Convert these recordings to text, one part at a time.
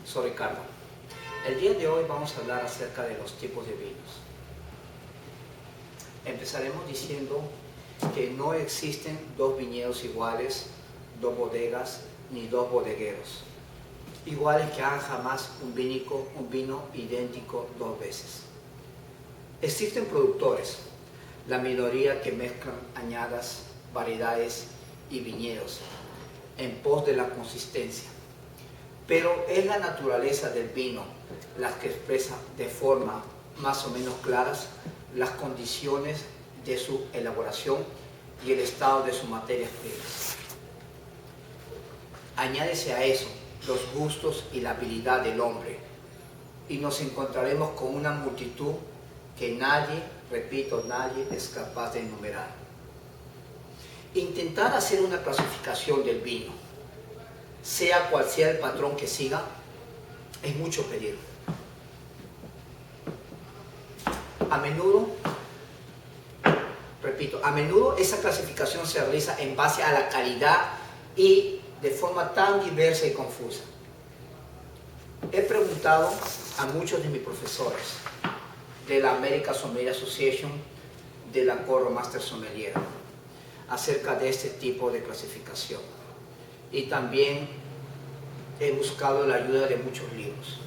Soy Ricardo. El día de hoy vamos a hablar acerca de los tipos de vinos. Empezaremos diciendo que no existen dos viñedos iguales, dos bodegas ni dos bodegueros iguales que hagan jamás un vino idéntico dos veces. Existen productores, la minoría que mezclan añadas, variedades y viñedos en pos de la consistencia. Pero es la naturaleza del vino la que expresa de forma más o menos claras las condiciones de su elaboración y el estado de sus materias primas. Añádese a eso los gustos y la habilidad del hombre y nos encontraremos con una multitud que nadie, repito, nadie es capaz de enumerar. Intentar hacer una clasificación del vino, sea cual sea el patrón que siga, es mucho pedir. A menudo esa clasificación se realiza en base a la calidad y de forma tan diversa y confusa. He preguntado a muchos de mis profesores de la American Sommelier Association, de la Coro Master Sommelier, acerca de este tipo de clasificación. Y también he buscado la ayuda de muchos libros.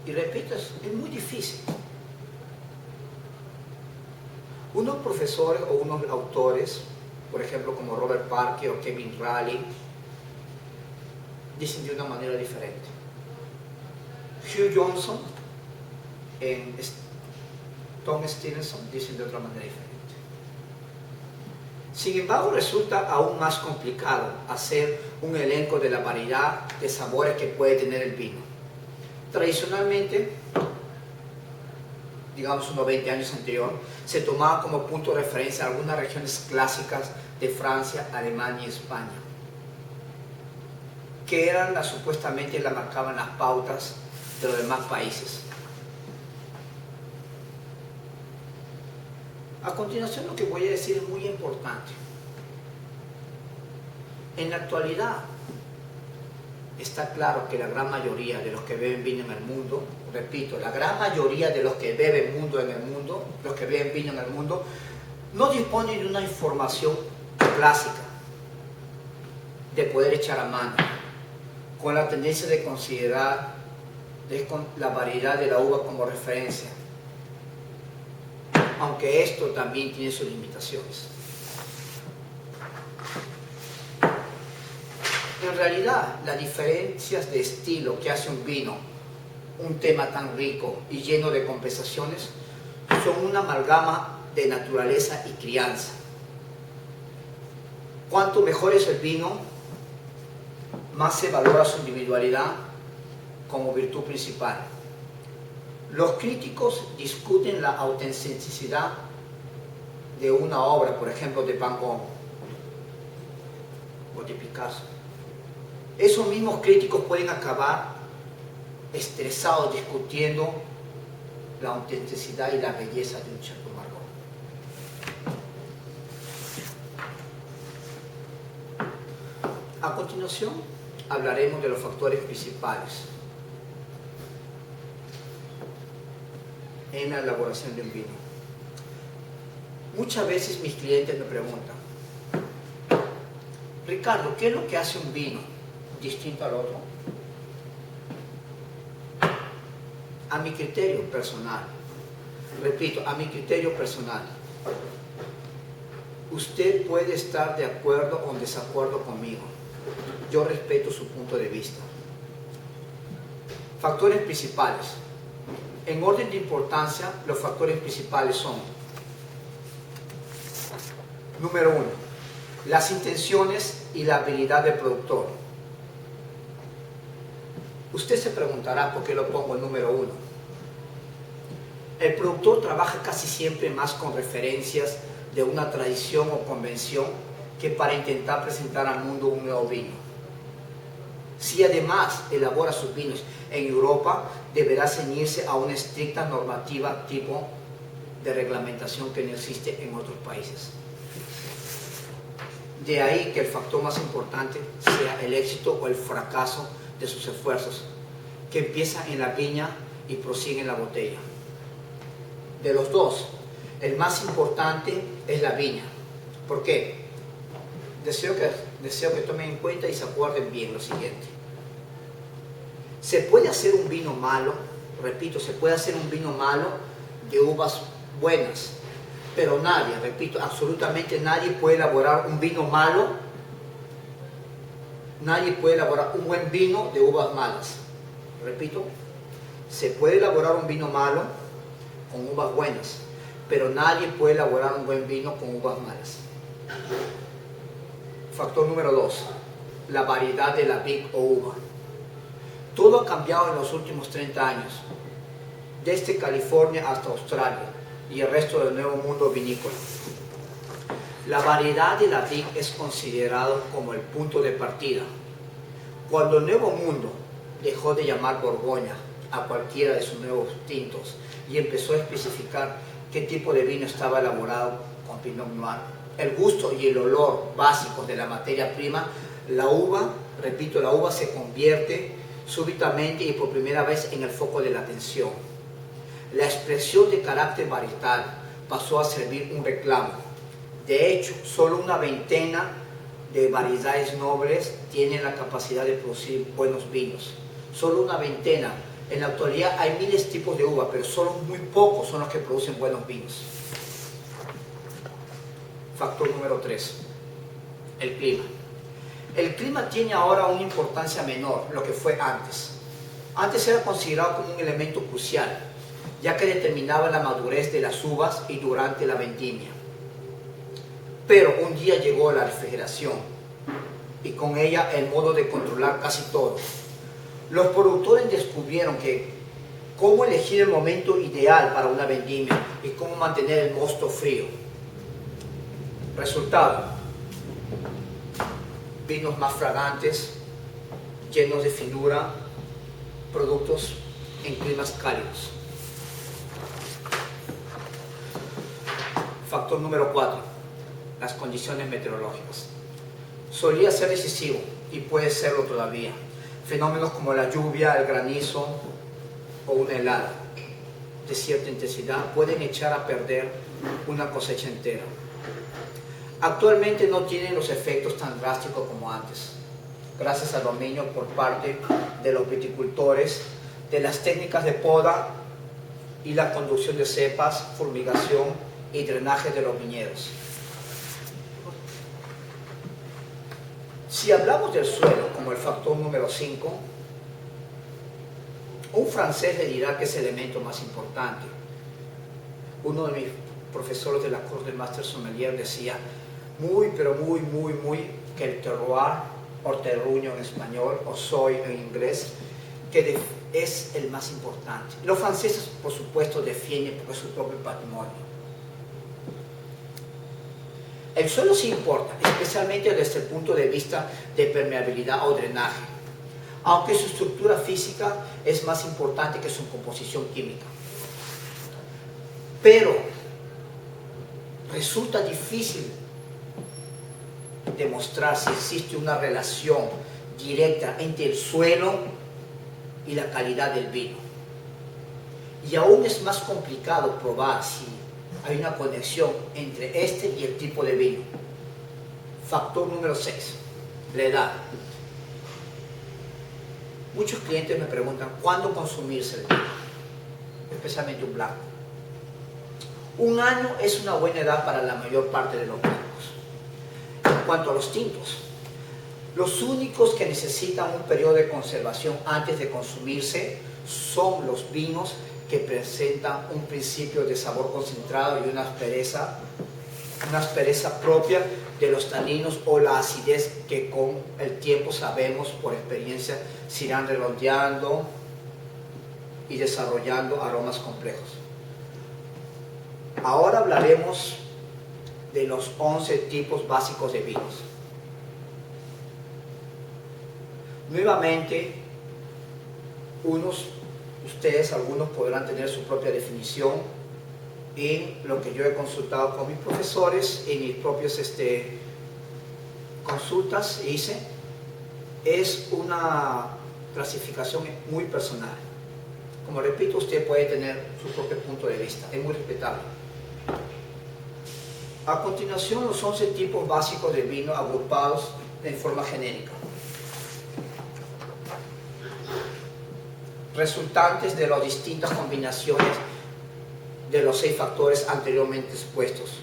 Y repito, es muy difícil. Unos profesores o unos autores, por ejemplo como Robert Parker o Kevin Raleigh, dicen de una manera diferente. Hugh Johnson y Tom Stevenson dicen de otra manera diferente. Sin embargo, resulta aún más complicado hacer un elenco de la variedad de sabores que puede tener el vino. Tradicionalmente, digamos unos 20 años anterior, se tomaba como punto de referencia algunas regiones clásicas de Francia, Alemania y España, que eran supuestamente la marcaban las pautas de los demás países. A continuación, lo que voy a decir es muy importante. En la actualidad, está claro que la gran mayoría de los que beben vino en el mundo, repito, la gran mayoría de los que beben vino en el mundo, no disponen de una información clásica de poder echar a mano, con la tendencia de considerar la variedad de la uva como referencia, aunque esto también tiene sus limitaciones. En realidad, las diferencias de estilo que hace un vino un tema tan rico y lleno de compensaciones son una amalgama de naturaleza y crianza. Cuanto mejor es el vino, más se valora su individualidad como virtud principal. Los críticos discuten la autenticidad de una obra, por ejemplo, de Van Gogh o de Picasso. Esos mismos críticos pueden acabar estresados discutiendo la autenticidad y la belleza de un Chateau Margaux. A continuación, hablaremos de los factores principales en la elaboración de un vino. Muchas veces mis clientes me preguntan: Ricardo, ¿qué es lo que hace un vino distinto al otro? A mi criterio personal, repito, a mi criterio personal, usted puede estar de acuerdo o en desacuerdo conmigo. Yo respeto su punto de vista. Factores principales. En orden de importancia, los factores principales son: número 1, las intenciones y la habilidad del productor. Usted se preguntará por qué lo pongo en número 1. El productor trabaja casi siempre más con referencias de una tradición o convención que para intentar presentar al mundo un nuevo vino. Si además elabora sus vinos en Europa, deberá ceñirse a una estricta normativa tipo de reglamentación que no existe en otros países. De ahí que el factor más importante sea el éxito o el fracaso de sus esfuerzos, que empieza en la viña y prosigue en la botella. De los dos, el más importante es la viña. ¿Por qué? Deseo que tomen en cuenta y se acuerden bien lo siguiente. Se puede hacer un vino malo, repito, se puede hacer un vino malo de uvas buenas, pero nadie, repito, absolutamente nadie puede elaborar un vino malo, nadie puede elaborar un buen vino de uvas malas. Repito, se puede elaborar un vino malo con uvas buenas, pero nadie puede elaborar un buen vino con uvas malas. Factor número 2, la variedad de la vid o uva. Todo ha cambiado en los últimos 30 años, desde California hasta Australia y el resto del nuevo mundo vinícola. La variedad de la vid es considerado como el punto de partida. Cuando el nuevo mundo dejó de llamar Borgoña a cualquiera de sus nuevos tintos y empezó a especificar qué tipo de vino estaba elaborado con Pinot Noir, el gusto y el olor básicos de la materia prima, la uva, repito, la uva se convierte súbitamente y por primera vez en el foco de la atención. La expresión de carácter varietal pasó a servir un reclamo. De hecho, solo una veintena de variedades nobles tienen la capacidad de producir buenos vinos. Solo una veintena. En la actualidad hay miles de tipos de uva, pero solo muy pocos son los que producen buenos vinos. Factor número 3, el clima. El clima tiene ahora una importancia menor, lo que fue antes. Antes era considerado como un elemento crucial, ya que determinaba la madurez de las uvas y durante la vendimia. Pero un día llegó la refrigeración y con ella el modo de controlar casi todo. Los productores descubrieron que cómo elegir el momento ideal para una vendimia y cómo mantener el mosto frío. Resultado: vinos más fragantes, llenos de finura, productos en climas cálidos. Factor número 4, las condiciones meteorológicas. Solía ser decisivo y puede serlo todavía. Fenómenos como la lluvia, el granizo o una helada de cierta intensidad pueden echar a perder una cosecha entera. Actualmente no tienen los efectos tan drásticos como antes, gracias al dominio por parte de los viticultores de las técnicas de poda y la conducción de cepas, fumigación y drenaje de los viñedos. Si hablamos del suelo como el factor número 5, un francés le dirá que es el elemento más importante. Uno de mis profesores de la Corte de Master Sommelier decía pero muy que el terroir, o terruño en español, o soy en inglés, que es el más importante. Los franceses, por supuesto, defienden por su propio patrimonio. El suelo sí importa, especialmente desde el punto de vista de permeabilidad o drenaje, aunque su estructura física es más importante que su composición química. Pero resulta difícil demostrar si existe una relación directa entre el suelo y la calidad del vino. Y aún es más complicado probar si hay una conexión entre este y el tipo de vino. Factor número 6, la edad. Muchos clientes me preguntan cuándo consumirse el vino, especialmente un blanco. Un año es una buena edad para la mayor parte de los blancos. En cuanto a los tintos, los únicos que necesitan un periodo de conservación antes de consumirse son los vinos que presentan un principio de sabor concentrado y una aspereza propia de los taninos o la acidez que con el tiempo sabemos por experiencia se irán redondeando y desarrollando aromas complejos. Ahora hablaremos de los 11 tipos básicos de vinos. Nuevamente, algunos podrán tener su propia definición en lo que yo he consultado con mis profesores, en mis propias consultas hice. Es una clasificación es muy personal. Como repito, usted puede tener su propio punto de vista, es muy respetable. A continuación, los 11 tipos básicos de vino agrupados en forma genérica, resultantes de las distintas combinaciones de los 6 factores anteriormente expuestos,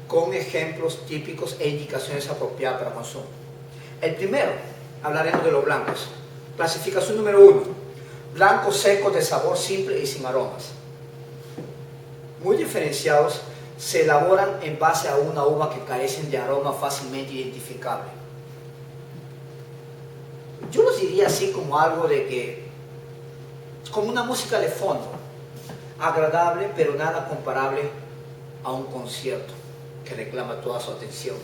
con ejemplos típicos e indicaciones apropiadas para consumo. El primero, hablaremos de los blancos. Clasificación número 1, blancos secos de sabor simple y sin aromas. Muy diferenciados, se elaboran en base a una uva que carecen de aroma fácilmente identificable. Yo los diría así como algo de que, como una música de fondo, agradable pero nada comparable a un concierto que reclama toda su atención.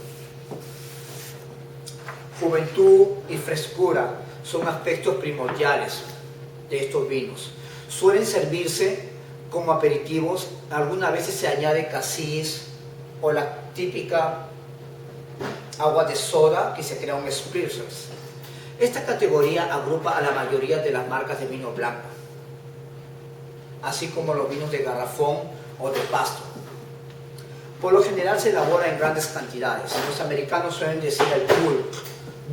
Juventud y frescura son aspectos primordiales de estos vinos. Suelen servirse como aperitivos, algunas veces se añade casis o la típica agua de soda que se crea un spritzers. Esta categoría agrupa a la mayoría de las marcas de vino blanco, así como los vinos de garrafón o de pasto. Por lo general se elabora en grandes cantidades. Los americanos suelen decir el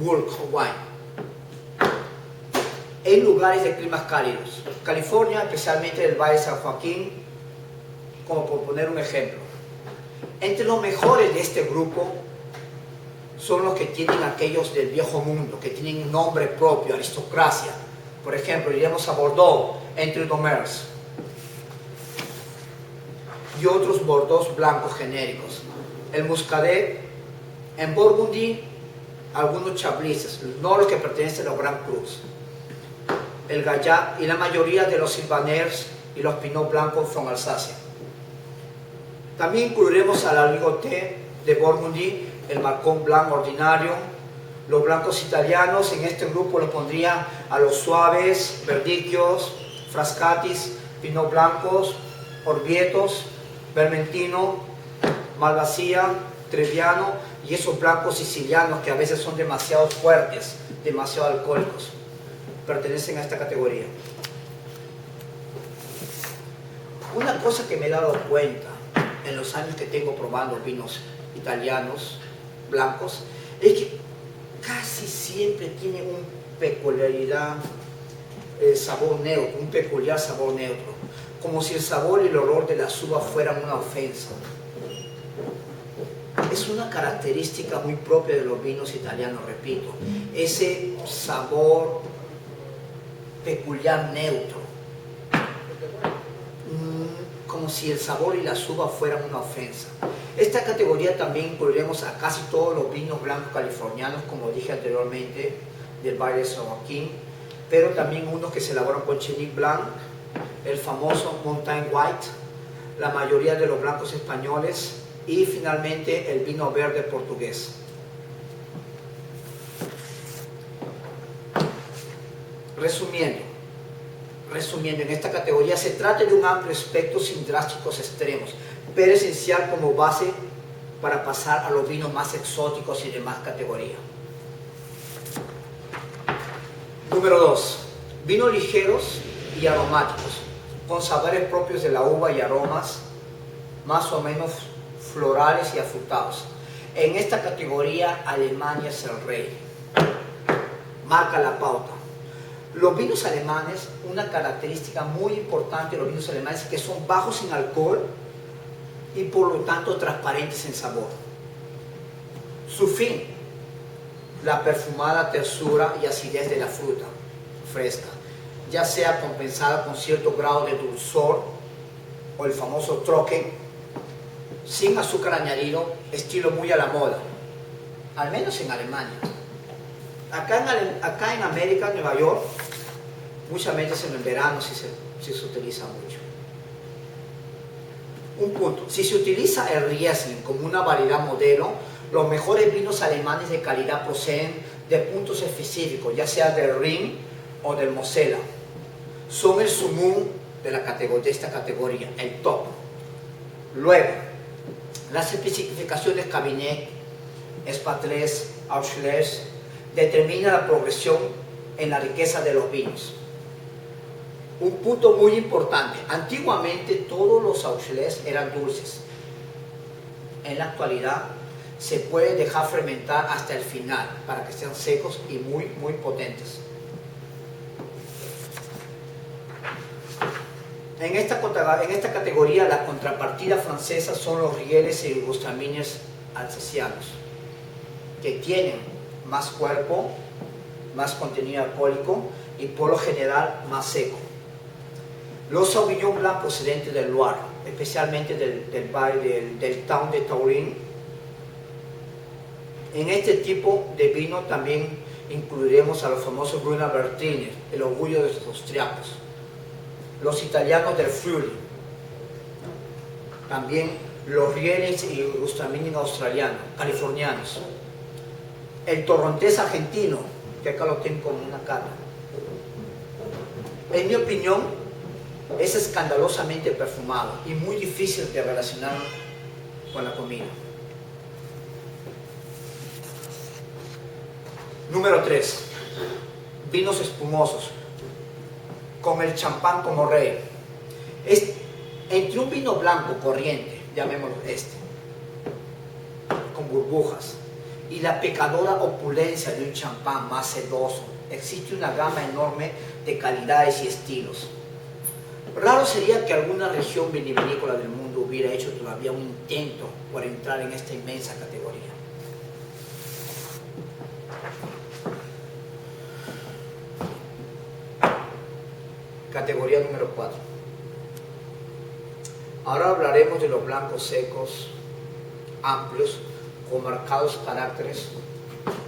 bulk wine. En lugares de climas cálidos. California, especialmente el Valle de San Joaquín, como por poner un ejemplo. Entre los mejores de este grupo son los que tienen aquellos del viejo mundo, que tienen un nombre propio, aristocracia. Por ejemplo, iremos a Bordeaux, Entre Domers. Y otros Bordeaux blancos genéricos. El Muscadet, en Burgundy, algunos Chablises, no los que pertenecen a los Grand Crus. El Gaillac y la mayoría de los Sylvaners y los Pinot blancos from Alsacia. También incluiremos a la Ligoté de Burgundy, el Macon Blanc ordinario, los blancos italianos. En este grupo los pondría a los suaves, verdicchios, frascatis, Pinot blancos, Orbietos, Vermentino, Malvasia, Trebbiano y esos blancos sicilianos que a veces son demasiado fuertes, demasiado alcohólicos. Pertenecen a esta categoría. Una cosa que me he dado cuenta en los años que tengo probando vinos italianos blancos es que casi siempre tiene una peculiaridad, sabor neutro, un peculiar sabor neutro, como si el sabor y el olor de las uvas fueran una ofensa. Es una característica muy propia de los vinos italianos, repito, ese sabor peculiar neutro, como si el sabor y las uvas fueran una ofensa. Esta categoría también incluiremos a casi todos los vinos blancos californianos, como dije anteriormente, del Valle de San Joaquín, pero también unos que se elaboran con Chenin Blanc, el famoso Mountain White, la mayoría de los blancos españoles y finalmente el vino verde portugués. Resumiendo, en esta categoría se trata de un amplio espectro sin drásticos extremos, pero esencial como base para pasar a los vinos más exóticos y de más categoría. Número 2. Vinos ligeros y aromáticos, con sabores propios de la uva y aromas más o menos florales y afrutados. En esta categoría, Alemania es el rey. Marca la pauta. Los vinos alemanes, una característica muy importante de los vinos alemanes es que son bajos en alcohol y por lo tanto transparentes en sabor. Su fin, la perfumada tersura y acidez de la fruta fresca, ya sea compensada con cierto grado de dulzor o el famoso trocken, sin azúcar añadido, estilo muy a la moda, al menos en Alemania. Acá en América, en Nueva York, muchas veces en el verano sí se utiliza mucho. Un punto, si se utiliza el Riesling como una variedad modelo, los mejores vinos alemanes de calidad proceden de puntos específicos, ya sea del Rin o del Mosela. Son el sumum de esta categoría, el top. Luego, las especificaciones Cabernet, Espatlés, Auchlers determinan la progresión en la riqueza de los vinos. Un punto muy importante, antiguamente todos los auxiliares eran dulces. En la actualidad se puede dejar fermentar hasta el final para que sean secos y muy potentes. En esta categoría la contrapartida francesa son los rieles y Gewürztraminer alsacianos, que tienen más cuerpo, más contenido alcohólico y por lo general más seco. Los Sauvignon Blanc procedentes del Loire, especialmente del valle del town de Taurin. En este tipo de vino también incluiremos a los famosos Grüner Veltliner, el orgullo de los austriacos. Los italianos del Friuli. También los rieles y Gewürztraminer australianos, californianos. El torrontés argentino, que acá lo tengo en una cata. En mi opinión, es escandalosamente perfumado y muy difícil de relacionar con la comida. Número 3. Vinos espumosos, con el champán como rey. Entre un vino blanco corriente, llamémoslo con burbujas, y la pecadora opulencia de un champán más sedoso, existe una gama enorme de calidades y estilos. Raro sería que alguna región vitivinícola del mundo hubiera hecho todavía un intento por entrar en esta inmensa categoría. Categoría número 4. Ahora hablaremos de los blancos secos, amplios, con marcados caracteres,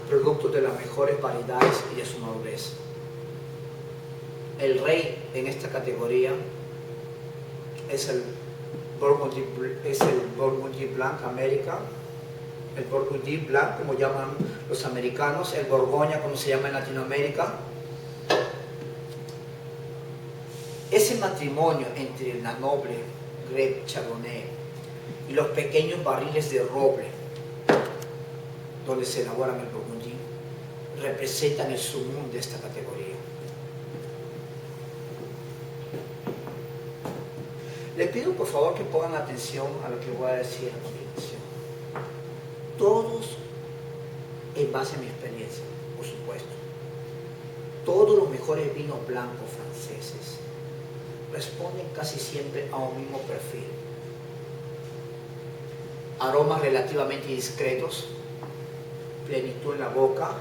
productos de las mejores variedades y de su madurez. El rey en esta categoría es el Burgundy Blanc América, el Burgundy Blanc como llaman los americanos, el Borgoña como se llama en Latinoamérica. Ese matrimonio entre la noble Greve Chardonnay y los pequeños barriles de roble donde se elaboran el Burgundy representan el sumum de esta categoría. Les pido por favor que pongan atención a lo que voy a decir a continuación. Todos, en base a mi experiencia, por supuesto, todos los mejores vinos blancos franceses responden casi siempre a un mismo perfil. Aromas relativamente discretos, plenitud en la boca,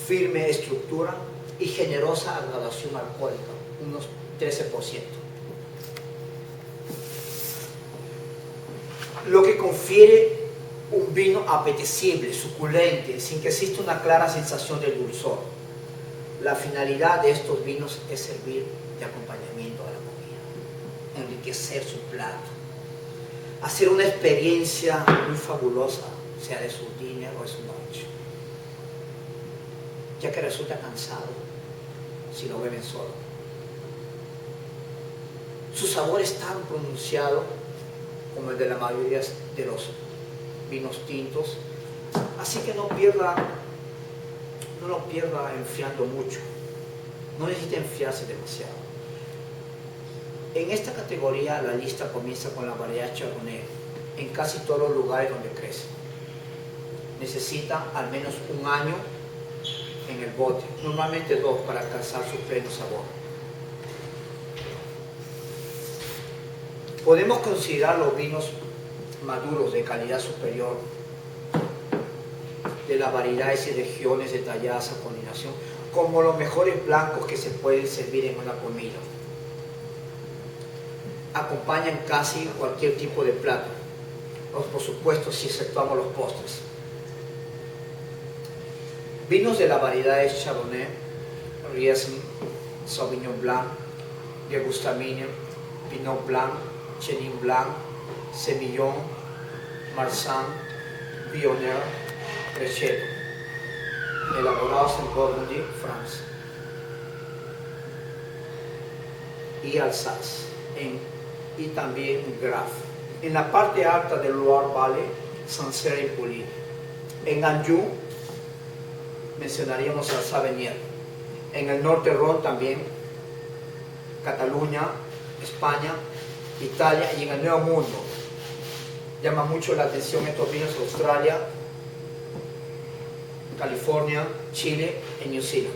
firme estructura y generosa graduación alcohólica, unos 13%. Lo que confiere un vino apetecible, suculente, sin que exista una clara sensación de dulzor. La finalidad de estos vinos es servir de acompañamiento a la comida, enriquecer su plato, hacer una experiencia muy fabulosa, sea de su día o de su noche, ya que resulta cansado si lo beben solo. Su sabor es tan pronunciado como el de la mayoría de los vinos tintos, así que no lo pierda enfriando mucho, no necesita enfriarse demasiado. En esta categoría la lista comienza con la variedad Chardonnay en casi todos los lugares donde crece. Necesita al menos un año en el bote, normalmente 2 para alcanzar su pleno sabor. Podemos considerar los vinos maduros de calidad superior de las variedades y regiones detalladas a continuación como los mejores blancos que se pueden servir en una comida. Acompañan casi cualquier tipo de plato, por supuesto si exceptuamos los postres. Vinos de las variedades Chardonnay, Riesling, Sauvignon Blanc, Gewürztraminer, Pinot Blanc, Chenin Blanc, Semillon, Marsanne, Viognier, Rechetto, elaborados en Burgundy, Francia, y Alsace, y también Graf. En la parte alta del Loire Valley, Sancerre y Pouilly. En Anjou mencionaríamos al Savennier. En el norte Ron también, Cataluña, España, Italia y en el Nuevo Mundo. Llama mucho la atención estos vinos: Australia, California, Chile y New Zealand.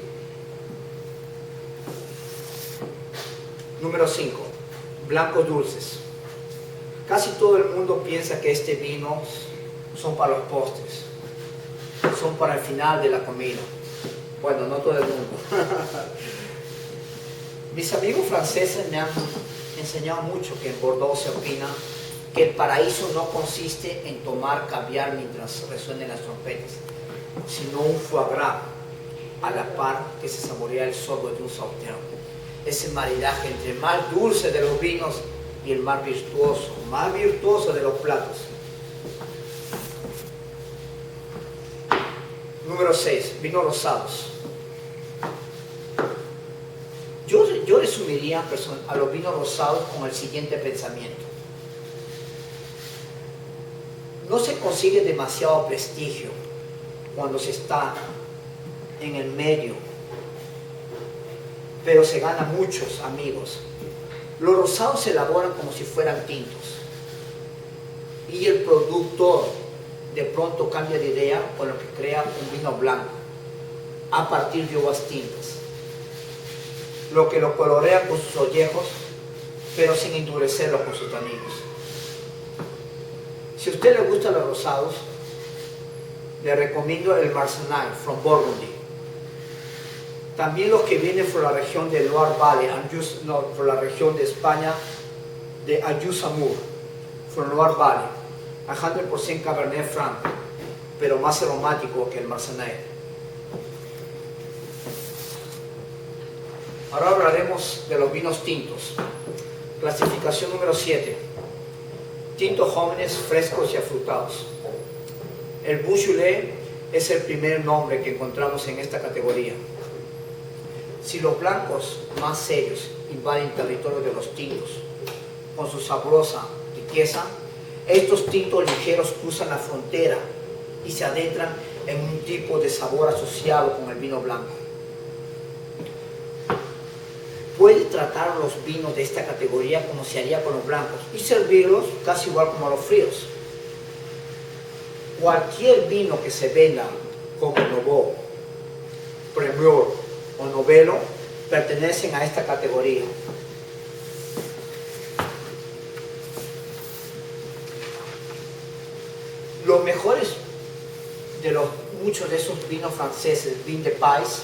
Número 5. Blancos dulces. Casi todo el mundo piensa que este vino son para los postres, son para el final de la comida. Bueno, no todo el mundo. Mis amigos franceses me han enseñado mucho que en Bordeaux se opina que el paraíso no consiste en tomar caviar mientras resuenen las trompetas, sino un foie gras a la par que se saborea el sorbo de un sauterno. Ese maridaje entre el más dulce de los vinos y el más virtuoso de los platos. Número 6. Vinos rosados. Yo resumiría a los vinos rosados con el siguiente pensamiento. No se consigue demasiado prestigio cuando se está en el medio, pero se gana muchos amigos. Los rosados se elaboran como si fueran tintos y el productor de pronto cambia de idea, con lo que crea un vino blanco a partir de uvas tintas, lo que lo colorea con sus ollejos, pero sin endurecerlo con sus taninos. Si a usted le gustan los rosados, le recomiendo el Marsanne from Burgundy. También los que vienen por la región de Loire Valley, por la región de España, de Ayuso-Amur, from Loire Valley, 100% Cabernet Franc, pero más aromático que el Marsanne. Ahora hablaremos de los vinos tintos. Clasificación número 7. Tintos jóvenes, frescos y afrutados. El Beaujolais es el primer nombre que encontramos en esta categoría. Si los blancos más serios invaden territorio de los tintos con su sabrosa riqueza, estos tintos ligeros cruzan la frontera y se adentran en un tipo de sabor asociado con el vino blanco. Puede tratar los vinos de esta categoría como se haría con los blancos y servirlos casi igual como a los fríos. Cualquier vino que se venda como Nouveau, Premier o Novelo pertenecen a esta categoría. Los mejores de muchos de esos vinos franceses, vin de pais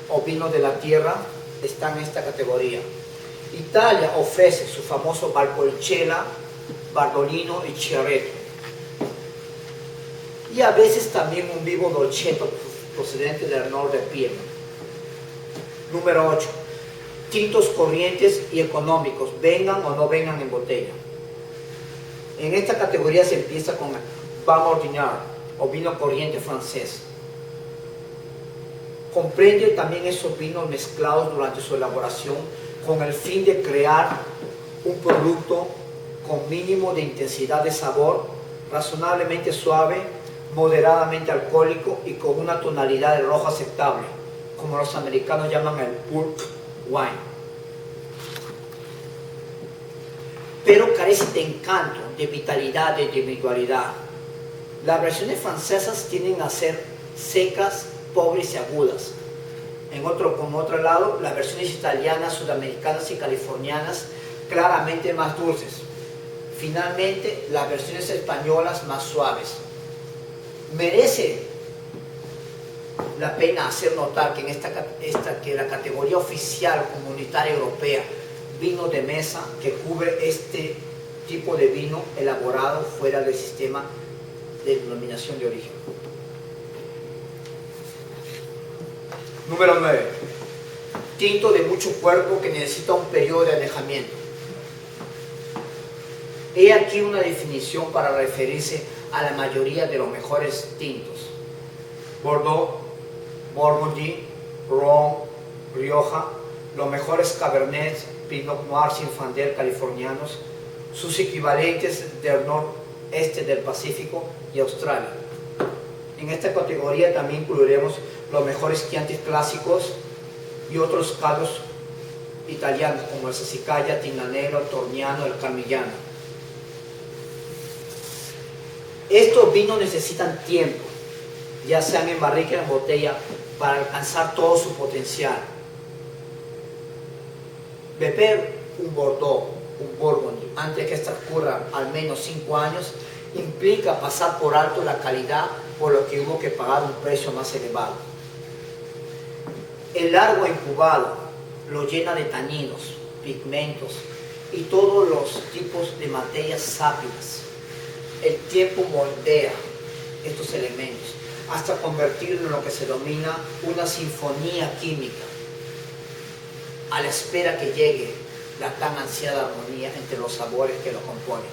o vino de la tierra, están en esta categoría. Italia ofrece su famoso Valpolicella, Bardolino y Chiaretto. Y a veces también un vivo dolcetto procedente del norte de Piedmont. Número 8. Tintos corrientes y económicos, vengan o no vengan en botella. En esta categoría se empieza con Vin ordinaire o vino corriente francés. Comprende también esos vinos mezclados durante su elaboración con el fin de crear un producto con mínimo de intensidad de sabor, razonablemente suave, moderadamente alcohólico y con una tonalidad de rojo aceptable, como los americanos llaman el pulque wine. Pero carece de encanto, de vitalidad, de individualidad. Las versiones francesas tienden a ser secas, pobres y agudas. Por otro lado, las versiones italianas, sudamericanas y californianas claramente más dulces. Finalmente, las versiones españolas más suaves. Merece la pena hacer notar que que la categoría oficial comunitaria europea, vino de mesa, que cubre este tipo de vino elaborado fuera del sistema de denominación de origen. Número 9. Tinto de mucho cuerpo que necesita un periodo de añejamiento. He aquí una definición para referirse a la mayoría de los mejores tintos: Bordeaux, Burgundy, Ron, Rioja, los mejores Cabernets, Pinot Noir, Zinfandel californianos, sus equivalentes del noreste del Pacífico y Australia. En esta categoría también incluiremos los mejores Chiantis clásicos, y otros caldos italianos como el Sassicaia, Tignanello, el Torniano, el Carmignano. Estos vinos necesitan tiempo, ya sean en barrica o en botella, para alcanzar todo su potencial. Beber un Bordeaux, un Burgundy, antes que transcurran al menos 5 años, implica pasar por alto la calidad, por lo que hubo que pagar un precio más elevado. El largo incubado lo llena de taninos, pigmentos y todos los tipos de materias sápidas. El tiempo moldea estos elementos hasta convertirlo en lo que se denomina una sinfonía química, a la espera que llegue la tan ansiada armonía entre los sabores que lo componen.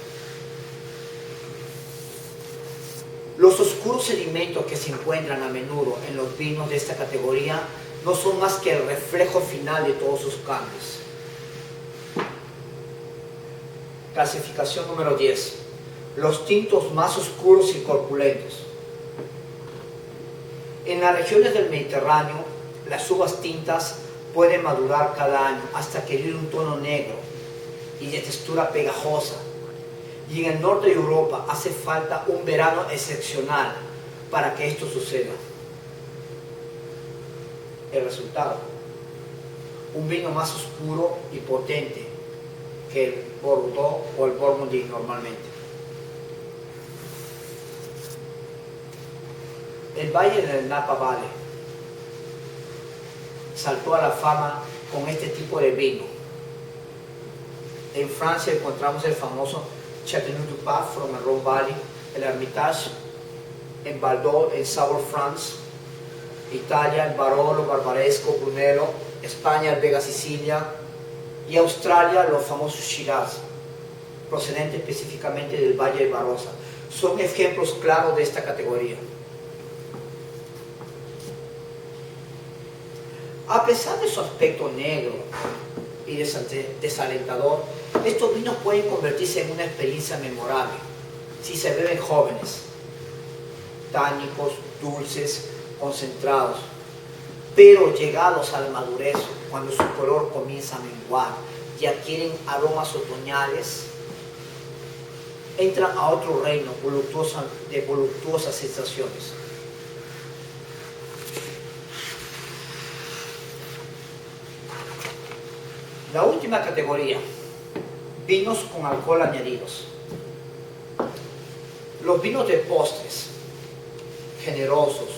Los oscuros sedimentos que se encuentran a menudo en los vinos de esta categoría no son más que el reflejo final de todos sus cambios. Clasificación número 10. Los tintos más oscuros y corpulentos. En las regiones del Mediterráneo, las uvas tintas pueden madurar cada año hasta adquirir un tono negro y de textura pegajosa. Y en el norte de Europa hace falta un verano excepcional para que esto suceda. El resultado: un vino más oscuro y potente que el Bordeaux o el Burgundy normalmente. El valle del Napa Valley saltó a la fama con este tipo de vino. En Francia encontramos el famoso Châteauneuf-du-Pape from el Rhone Valley, el Hermitage, en Bordeaux, en Savoie, France, Italia, el Barolo, Barbaresco, Brunello, España, el Vega Sicilia, y Australia, los famosos Shiraz, procedentes específicamente del Valle de Barossa. Son ejemplos claros de esta categoría. A pesar de su aspecto negro y desalentador, estos vinos pueden convertirse en una experiencia memorable si se beben jóvenes, tánicos, dulces, concentrados, pero llegados a la madurez, cuando su color comienza a menguar y adquieren aromas otoñales, entran a otro reino de voluptuosas sensaciones. La última categoría: vinos con alcohol añadidos. Los vinos de postres, generosos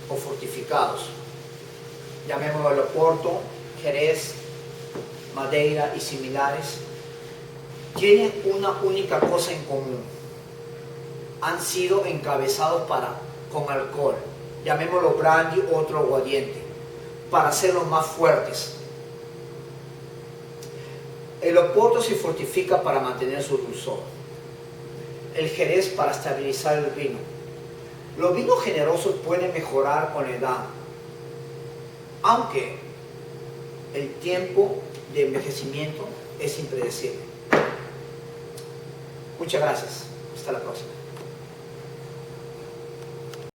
o fortificados, llamémoslo el Oporto, Jerez, Madeira y similares, tienen una única cosa en común: han sido encabezados con alcohol, llamémoslo brandy u otro aguardiente, para hacerlos más fuertes. El Oporto se fortifica para mantener su dulzor, el Jerez para estabilizar el vino. Los vinos generosos pueden mejorar con la edad, aunque el tiempo de envejecimiento es impredecible. Muchas gracias. Hasta la próxima.